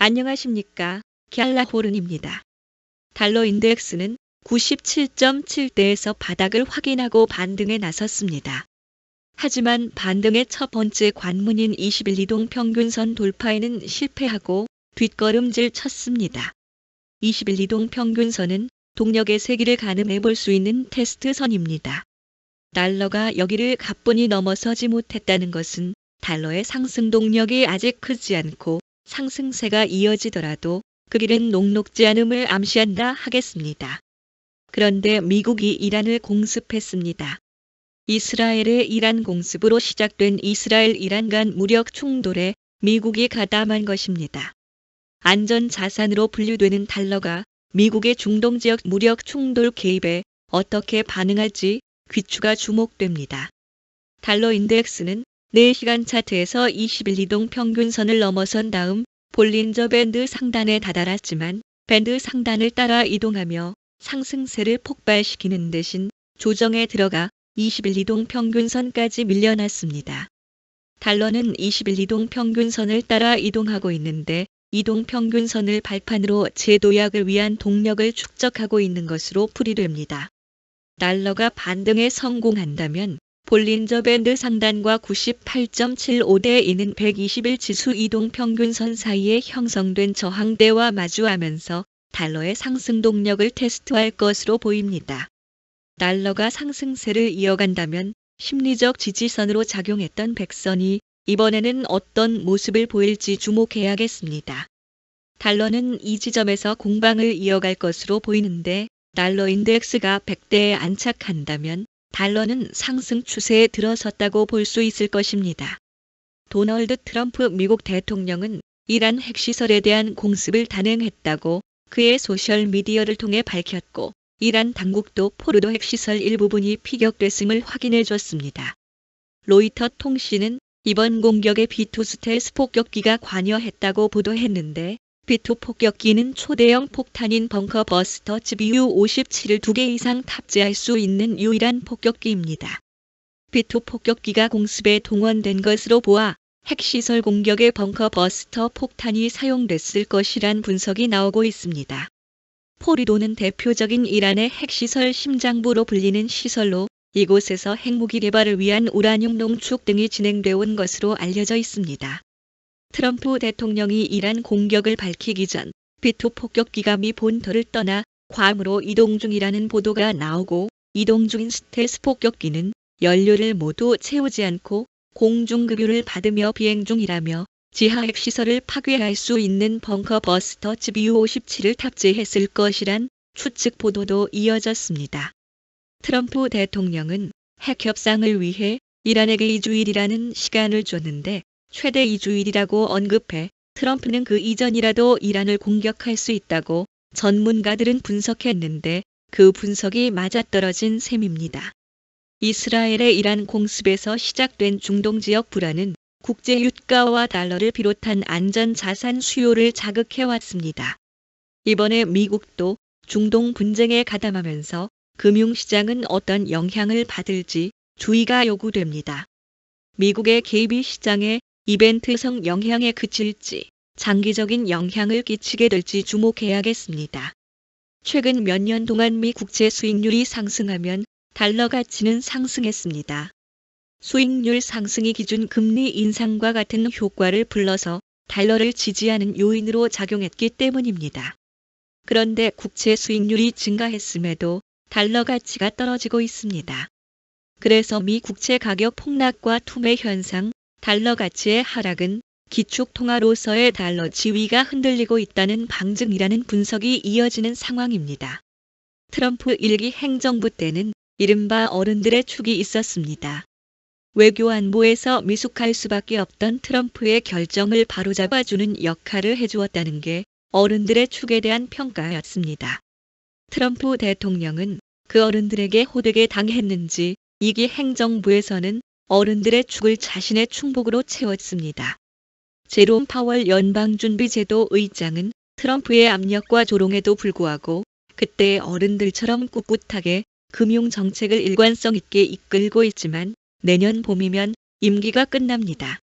안녕하십니까. 갤라호른입니다. 달러 인덱스는 97.7대에서 바닥을 확인하고 반등에 나섰습니다. 하지만 반등의 첫 번째 관문인 20일 이동 평균선 돌파에는 실패하고 뒷걸음질 쳤습니다. 20일 이동 평균선은 동력의 세기를 가늠해 볼 수 있는 테스트선입니다. 달러가 여기를 가뿐히 넘어서지 못했다는 것은 달러의 상승 동력이 아직 크지 않고 상승세가 이어지더라도 그 길은 녹록지 않음을 암시한다 하겠습니다. 그런데 미국이 이란을 공습했습니다. 이스라엘의 이란 공습으로 시작된 이스라엘-이란 간 무력 충돌에 미국이 가담한 것입니다. 안전자산으로 분류되는 달러가 미국의 중동 지역 무력 충돌 개입에 어떻게 반응할지 귀추가 주목됩니다. 달러 인덱스는 4시간 차트에서 20일 이동 평균선을 넘어선 다음 볼린저 밴드 상단에 다다랐지만 밴드 상단을 따라 이동하며 상승세를 폭발시키는 대신 조정에 들어가 20일 이동 평균선까지 밀려났습니다. 달러는 20일 이동 평균선을 따라 이동하고 있는데 이동 평균선을 발판으로 재도약을 위한 동력을 축적하고 있는 것으로 풀이됩니다. 달러가 반등에 성공한다면 볼린저 밴드 상단과 98.75대 이는 121 지수 이동 평균선 사이에 형성된 저항대와 마주하면서 달러의 상승 동력을 테스트할 것으로 보입니다. 달러가 상승세를 이어간다면 심리적 지지선으로 작용했던 100선이 이번에는 어떤 모습을 보일지 주목해야겠습니다. 달러는 이 지점에서 공방을 이어갈 것으로 보이는데 달러 인덱스가 100대에 안착한다면 달러는 상승 추세에 들어섰다고 볼 수 있을 것입니다. 도널드 트럼프 미국 대통령은 이란 핵시설에 대한 공습을 단행했다고 그의 소셜미디어를 통해 밝혔고 이란 당국도 포르도 핵시설 일부분이 피격됐음을 확인해 줬습니다. 로이터 통신은 이번 공격에 B2 스텔스 폭격기가 관여했다고 보도했는데 B2 폭격기는 초대형 폭탄인 벙커 버스터 GBU-57을 2개 이상 탑재할 수 있는 유일한 폭격기입니다. B2 폭격기가 공습에 동원된 것으로 보아 핵시설 공격에 벙커 버스터 폭탄이 사용됐을 것이란 분석이 나오고 있습니다. 포리도는 대표적인 이란의 핵시설 심장부로 불리는 시설로 이곳에서 핵무기 개발을 위한 우라늄 농축 등이 진행되어 온 것으로 알려져 있습니다. 트럼프 대통령이 이란 공격을 밝히기 전 B2 폭격기가 미 본토를 떠나 괌으로 이동 중이라는 보도가 나오고 이동 중인 스텔스 폭격기는 연료를 모두 채우지 않고 공중급유를 받으며 비행 중이라며 지하 핵시설을 파괴할 수 있는 벙커 버스터 GBU-57을 탑재했을 것이란 추측 보도도 이어졌습니다. 트럼프 대통령은 핵 협상을 위해 이란에게 2주일이라는 시간을 줬는데 최대 2주일이라고 언급해 트럼프는 그 이전이라도 이란을 공격할 수 있다고 전문가들은 분석했는데 그 분석이 맞아떨어진 셈입니다. 이스라엘의 이란 공습에서 시작된 중동 지역 불안은 국제 유가와 달러를 비롯한 안전자산 수요를 자극해왔습니다. 이번에 미국도 중동 분쟁에 가담하면서 금융시장은 어떤 영향을 받을지 주의가 요구됩니다. 미국의 개입이 시장에 이벤트성 영향에 그칠지 장기적인 영향을 끼치게 될지 주목해야겠습니다. 최근 몇 년 동안 미 국채 수익률이 상승하면 달러 가치는 상승했습니다. 수익률 상승이 기준 금리 인상과 같은 효과를 불러서 달러를 지지하는 요인으로 작용했기 때문입니다. 그런데 국채 수익률이 증가했음에도 달러 가치가 떨어지고 있습니다. 그래서 미 국채 가격 폭락과 투매 현상, 달러 가치의 하락은 기축통화로서의 달러 지위가 흔들리고 있다는 방증이라는 분석이 이어지는 상황입니다. 트럼프 1기 행정부 때는 이른바 어른들의 축이 있었습니다. 외교안보에서 미숙할 수밖에 없던 트럼프의 결정을 바로잡아주는 역할을 해주었다는 게 어른들의 축에 대한 평가였습니다. 트럼프 대통령은 그 어른들에게 호되게 당했는지 2기 행정부에서는 어른들의 축을 자신의 충복으로 채웠습니다. 제롬 파월 연방준비제도 의장은 트럼프의 압력과 조롱에도 불구하고 그때의 어른들처럼 꿋꿋하게 금융정책을 일관성 있게 이끌고 있지만 내년 봄이면 임기가 끝납니다.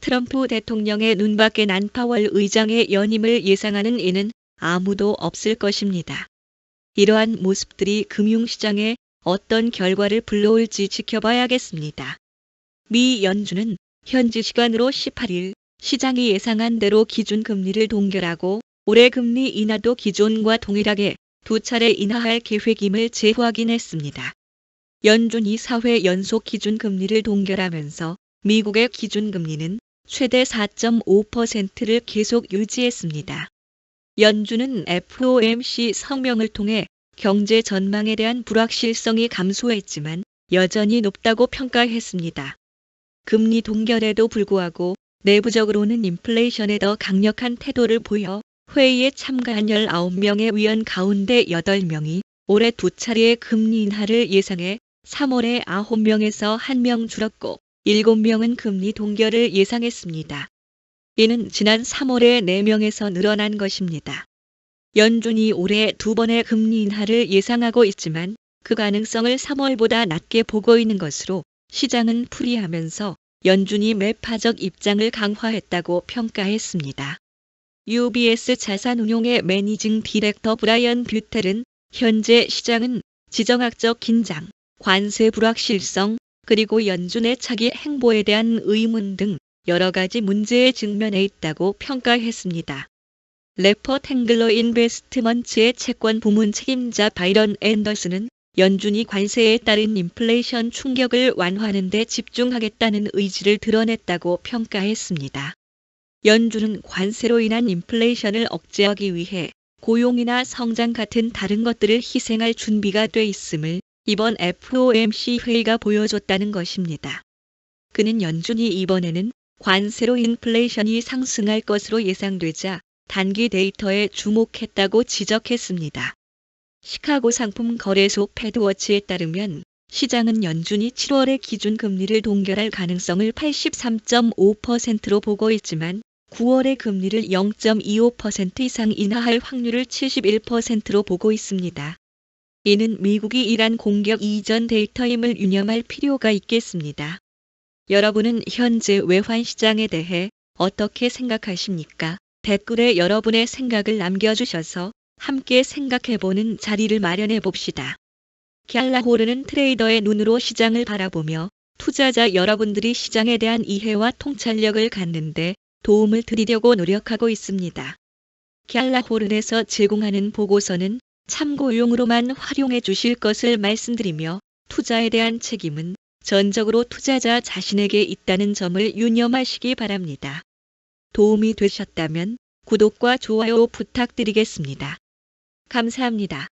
트럼프 대통령의 눈밖에 난 파월 의장의 연임을 예상하는 이는 아무도 없을 것입니다. 이러한 모습들이 금융시장에 어떤 결과를 불러올지 지켜봐야겠습니다. 미 연준은 현지 시간으로 18일 시장이 예상한 대로 기준금리를 동결하고 올해 금리 인하도 기존과 동일하게 2차례 인하할 계획임을 재확인했습니다. 연준이 4회 연속 기준금리를 동결하면서 미국의 기준금리는 최대 4.5%를 계속 유지했습니다. 연준은 FOMC 성명을 통해 경제 전망에 대한 불확실성이 감소했지만 여전히 높다고 평가했습니다. 금리 동결에도 불구하고 내부적으로는 인플레이션에 더 강력한 태도를 보여 회의에 참가한 19명의 위원 가운데 8명이 올해 2차례의 금리 인하를 예상해 3월에 9명에서 1명 줄었고 7명은 금리 동결을 예상했습니다. 이는 지난 3월에 4명에서 늘어난 것입니다. 연준이 올해 2번의 금리 인하를 예상하고 있지만 그 가능성을 3월보다 낮게 보고 있는 것으로 시장은 풀이하면서 연준이 매파적 입장을 강화했다고 평가했습니다. UBS 자산운용의 매니징 디렉터 브라이언 뷰텔은 현재 시장은 지정학적 긴장, 관세 불확실성, 그리고 연준의 차기 행보에 대한 의문 등 여러 가지 문제에 직면해 있다고 평가했습니다. 레퍼트 앵글러 인베스트먼트의 채권 부문 책임자 바이런 앤더슨은 연준이 관세에 따른 인플레이션 충격을 완화하는 데 집중하겠다는 의지를 드러냈다고 평가했습니다. 연준은 관세로 인한 인플레이션을 억제하기 위해 고용이나 성장 같은 다른 것들을 희생할 준비가 돼 있음을 이번 FOMC 회의가 보여줬다는 것입니다. 그는 연준이 이번에는 관세로 인플레이션이 상승할 것으로 예상되자 단기 데이터에 주목했다고 지적했습니다. 시카고 상품 거래소 패드워치에 따르면 시장은 연준이 7월에 기준금리를 동결할 가능성을 83.5%로 보고 있지만 9월에 금리를 0.25% 이상 인하할 확률을 71%로 보고 있습니다. 이는 미국이 이란 공격 이전 데이터임을 유념할 필요가 있겠습니다. 여러분은 현재 외환 시장에 대해 어떻게 생각하십니까? 댓글에 여러분의 생각을 남겨주셔서 함께 생각해보는 자리를 마련해 봅시다. 갤라호르는 트레이더의 눈으로 시장을 바라보며 투자자 여러분들이 시장에 대한 이해와 통찰력을 갖는데 도움을 드리려고 노력하고 있습니다. 갤라호른에서 제공하는 보고서는 참고용으로만 활용해 주실 것을 말씀드리며 투자에 대한 책임은 전적으로 투자자 자신에게 있다는 점을 유념하시기 바랍니다. 도움이 되셨다면 구독과 좋아요 부탁드리겠습니다. 감사합니다.